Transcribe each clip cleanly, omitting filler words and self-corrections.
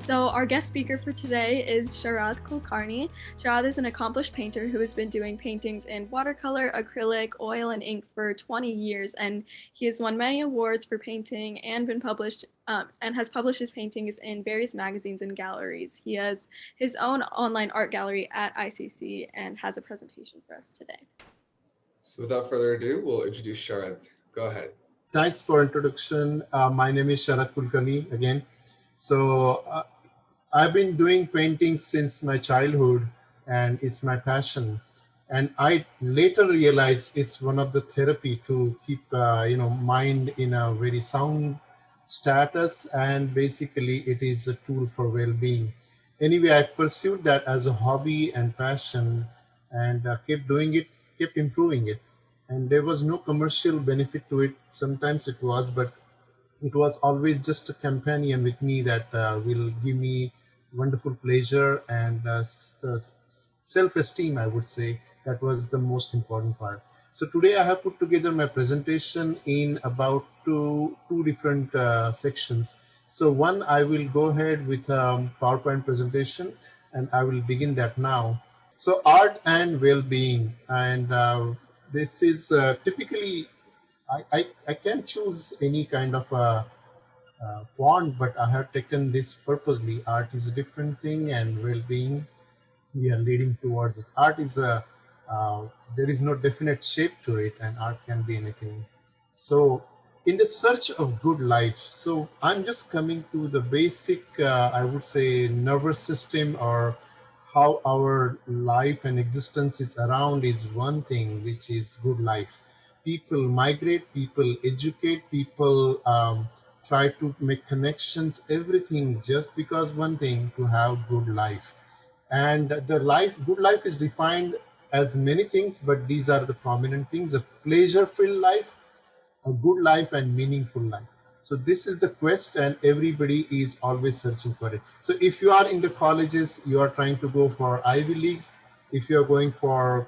So our guest speaker for today is Sharad Kulkarni. Sharad is an accomplished painter who has been doing paintings in watercolor, acrylic, oil, and ink for 20 years, and he has won many awards for painting and been published and has published his paintings in various magazines and galleries. He has his own online art gallery at ICC and has a presentation for us today. So without further ado, we'll introduce Sharad. Go ahead. Thanks for introduction. My name is Sharad Kulkarni again. So I've been doing paintings since my childhood, and it's my passion. And I later realized it's one of the therapy to keep mind in a very sound status, and basically it is a tool for well-being. Anyway, I pursued that as a hobby and passion, and kept doing it, kept improving it, and there was no commercial benefit to it. Sometimes it was, but it was always just a companion with me that will give me wonderful pleasure and self-esteem, I would say. That was the most important part. So today I have put together my presentation in about two different sections. So one, I will go ahead with PowerPoint presentation, and I will begin that now. So art and well-being, and this is typically, I can choose any kind of a font, but I have taken this purposely. Art is a different thing, and well-being, we are leading towards it. Art is there is no definite shape to it, and art can be anything. So in the search of good life, so I'm just coming to the basic, I would say, nervous system, or how our life and existence is around, is one thing, which is good life. People migrate, people educate, people try to make connections, everything just because one thing, to have good life. And the good life is defined as many things, but these are the prominent things: a pleasure-filled life, a good life, and meaningful life. So this is the quest, and everybody is always searching for it. So if you are in the colleges, you are trying to go for Ivy Leagues. If you are going for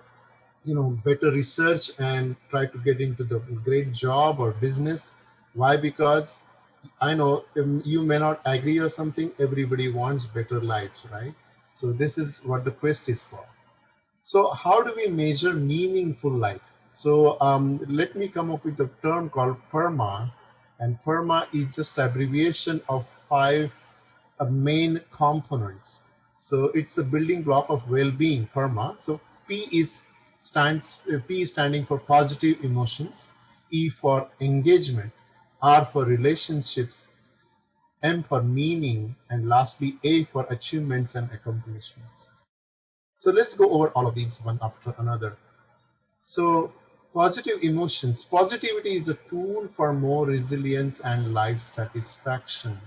better research and try to get into the great job or business, why? Because I know you may not agree or something, everybody wants better lives, right? So this is what the quest is for. So how do we measure meaningful life? So let me come up with a term called PERMA, and PERMA is just abbreviation of five main components. So it's a building block of well-being, PERMA. So P is standing for positive emotions, E for engagement, R for relationships, M for meaning, and lastly A for achievements and accomplishments. So let's go over all of these one after another. So positive emotions. Positivity is the tool for more resilience and life satisfaction.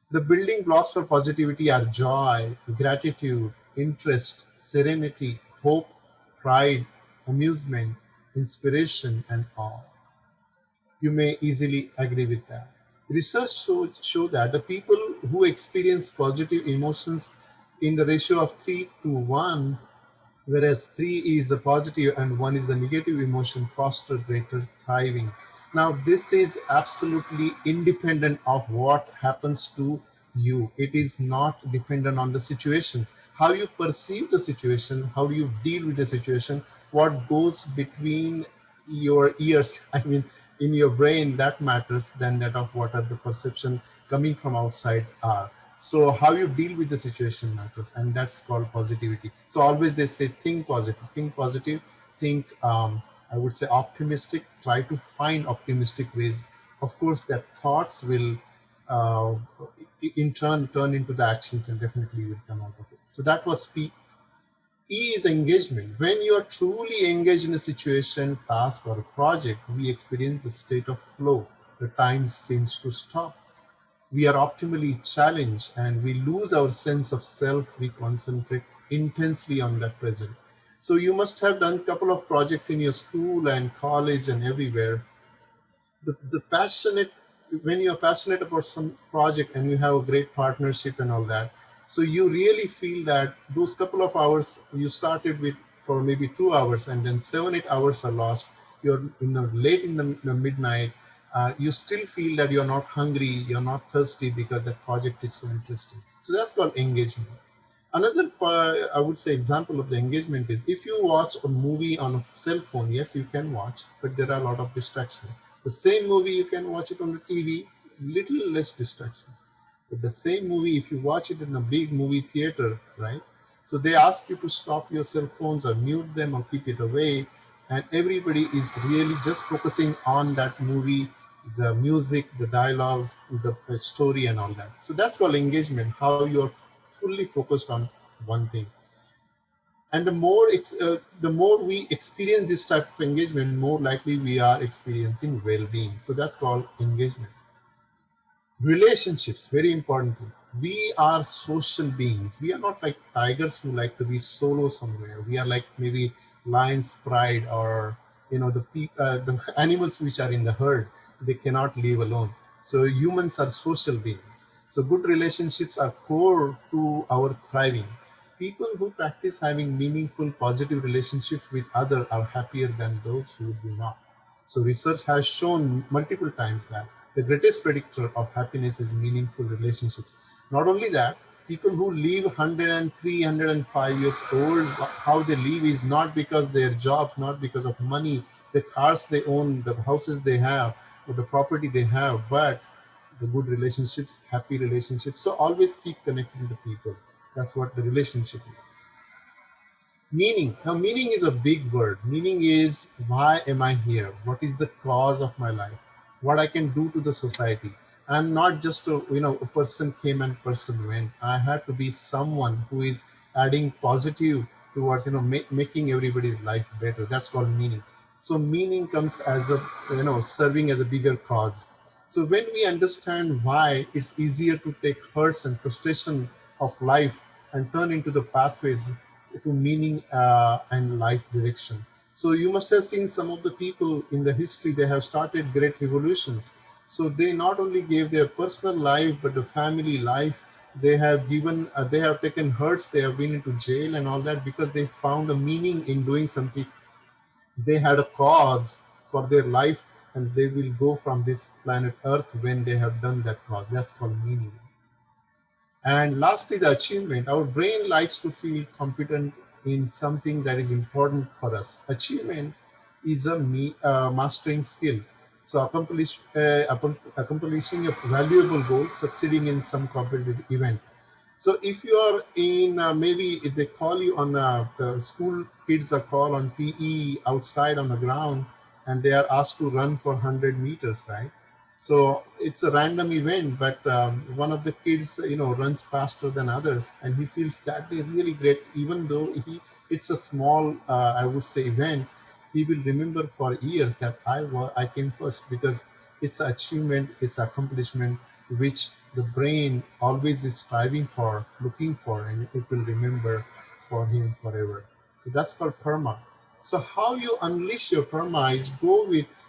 The building blocks for positivity are joy, gratitude, interest, serenity, hope, pride, amusement, inspiration, and awe. You may easily agree with that. Research show that the people who experience positive emotions in the ratio of 3 to 1, whereas 3 is the positive and 1 is the negative emotion, foster greater thriving. Now, this is absolutely independent of what happens to you. It is not dependent on the situations. How you perceive the situation, how do you deal with the situation, what goes between your ears, I mean, in your brain, that matters than that of what are the perception coming from outside are. So how you deal with the situation matters, and that's called positivity. So always they say think positive, think positive, think I would say optimistic, try to find optimistic ways. Of course, that thoughts will uh, in turn into the actions, and definitely will come out of it. So that was P. E is engagement. When you are truly engaged in a situation, task, or a project, we experience the state of flow. The time seems to stop. We are optimally challenged, and we lose our sense of self. We concentrate intensely on that present. So you must have done a couple of projects in your school and college and everywhere. The passionate, when you're passionate about some project and you have a great partnership and all that, so you really feel that those couple of hours you started with for maybe 2 hours, and then 7 8 hours are lost. You're late in the midnight, you still feel that you're not hungry, you're not thirsty because that project is so interesting. So that's called engagement. Another, I would say, example of the engagement is if you watch a movie on a cell phone, yes, you can watch, but there are a lot of distractions. The same movie, you can watch it on the TV, little less distractions. But the same movie, if you watch it in a big movie theater, right? So they ask you to stop your cell phones or mute them or keep it away. And everybody is really just focusing on that movie, the music, the dialogues, the story, and all that. So that's called engagement, how you're fully focused on one thing. And the more we experience this type of engagement, more likely we are experiencing well-being. So that's called engagement. Relationships, very importantly. We are social beings. We are not like tigers who like to be solo somewhere. We are like maybe lions, pride, or the animals which are in the herd. They cannot live alone. So humans are social beings. So good relationships are core to our thriving. People who practice having meaningful, positive relationships with others are happier than those who do not. So research has shown multiple times that the greatest predictor of happiness is meaningful relationships. Not only that, people who live 103, 105 years old, how they live is not because their jobs, not because of money, the cars they own, the houses they have, or the property they have, but the good relationships, happy relationships. So always keep connecting to people. That's what the relationship is. Meaning. Now, meaning is a big word. Meaning is why am I here? What is the cause of my life? What I can do to the society. I'm not just a person came and person went. I have to be someone who is adding positive towards making everybody's life better. That's called meaning. So meaning comes as a serving as a bigger cause. So when we understand why, it's easier to take hurts and frustration of life and turn into the pathways to meaning and life direction. So you must have seen some of the people in the history, they have started great revolutions. So they not only gave their personal life, but the family life. They have taken hurts, they have been into jail and all that because they found a meaning in doing something. They had a cause for their life, and they will go from this planet Earth when they have done that cause. That's called meaning. And lastly, the achievement. Our brain likes to feel competent in something that is important for us. Achievement is a mastering skill. So accomplishing a valuable goal, succeeding in some competitive event. So if you are in maybe if they call you on the school kids are called on PE outside on the ground, and they are asked to run for 100 meters, right? So it's a random event, but one of the kids runs faster than others, and he feels that they're really great. Even though it's a small I would say event, he will remember for years that I came first because it's an achievement, it's accomplishment which the brain always is striving for, looking for, and it will remember for him forever. So that's called perma. So how you unleash your perma is go with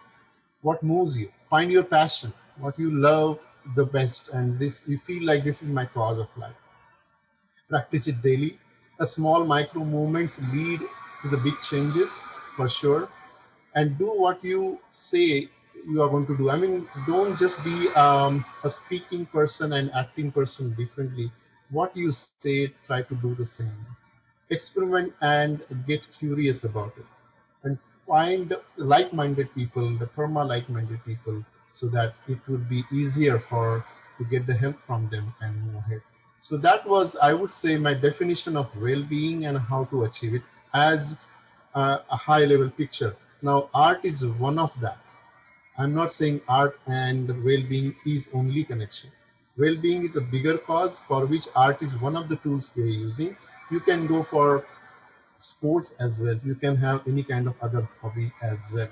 what moves you, find your passion, what you love the best, and this you feel like this is my cause of life. Practice it daily. A small micro movements lead to the big changes for sure. And do what you say you are going to do. I mean, don't just be a speaking person and acting person differently. What you say, try to do the same. Experiment and get curious about it. And find like-minded people, the perma like-minded people, so that it would be easier for to get the help from them and move ahead. So that was, I would say, my definition of well-being and how to achieve it as a high-level picture. Now, art is one of that. I'm not saying art and well-being is only connection. Well-being is a bigger cause for which art is one of the tools we are using. You can go for sports as well. You can have any kind of other hobby as well.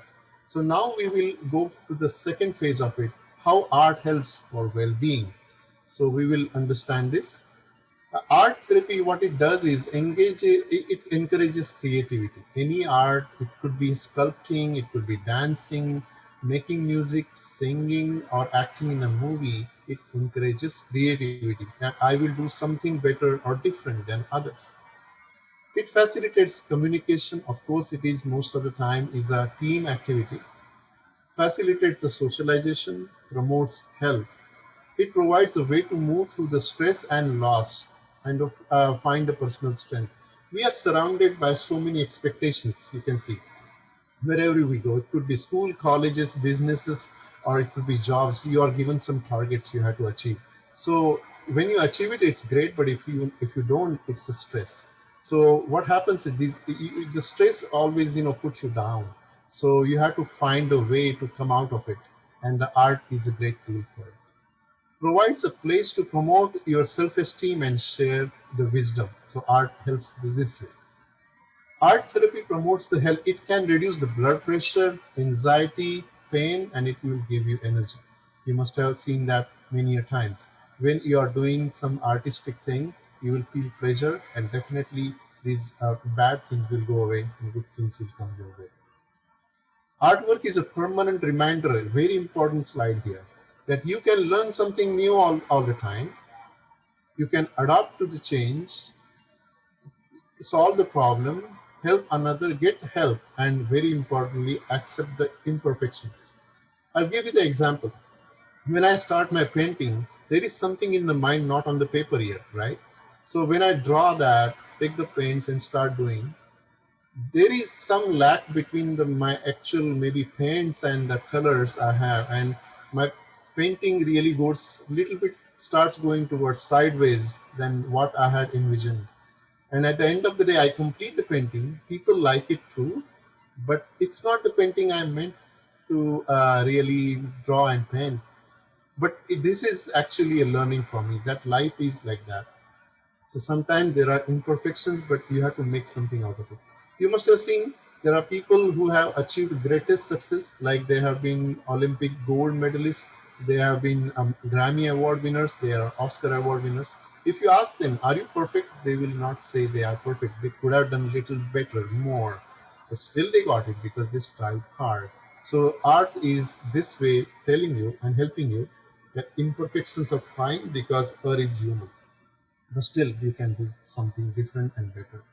So now we will go to the second phase of it, how art helps for well-being. So we will understand this. Art therapy, what it does is it encourages creativity. Any art, it could be sculpting, it could be dancing, making music, singing, or acting in a movie. It encourages creativity that I will do something better or different than others. It facilitates communication. Of course, it is most of the time is a team activity. facilitates the socialization, promotes health. It provides a way to move through the stress and loss and find a personal strength. We are surrounded by so many expectations, you can see, wherever we go. It could be school, colleges, businesses, or it could be jobs. You are given some targets you have to achieve. So when you achieve it, it's great. But if you don't, it's a stress. So what happens is the stress always puts you down. So you have to find a way to come out of it, and the art is a great tool for it. Provides a place to promote your self-esteem and share the wisdom. So art helps this way. Art therapy promotes the health. It can reduce the blood pressure, anxiety, pain, and it will give you energy. You must have seen that many a times. When you are doing some artistic thing, you will feel pleasure, and definitely these bad things will go away and good things will come your way. Artwork is a permanent reminder, a very important slide here, that you can learn something new all the time. You can adapt to the change, solve the problem, help another, get help, and very importantly, accept the imperfections. I'll give you the example. When I start my painting, there is something in the mind not on the paper yet, right? So when I draw that, take the paints and start doing, there is some lack between my actual maybe paints and the colors I have, and my painting really goes little bit starts going towards sideways than what I had envisioned. And at the end of the day, I complete the painting. People like it too, but it's not the painting I meant to really draw and paint. But this is actually a learning for me that life is like that. So sometimes there are imperfections, but you have to make something out of it. You must have seen there are people who have achieved greatest success, like they have been Olympic gold medalists, they have been Grammy Award winners, they are Oscar Award winners. If you ask them, are you perfect? They will not say they are perfect. They could have done a little better, more, but still they got it because they strived hard. So art is this way telling you and helping you that imperfections are fine because art is human, but still you can do something different and better.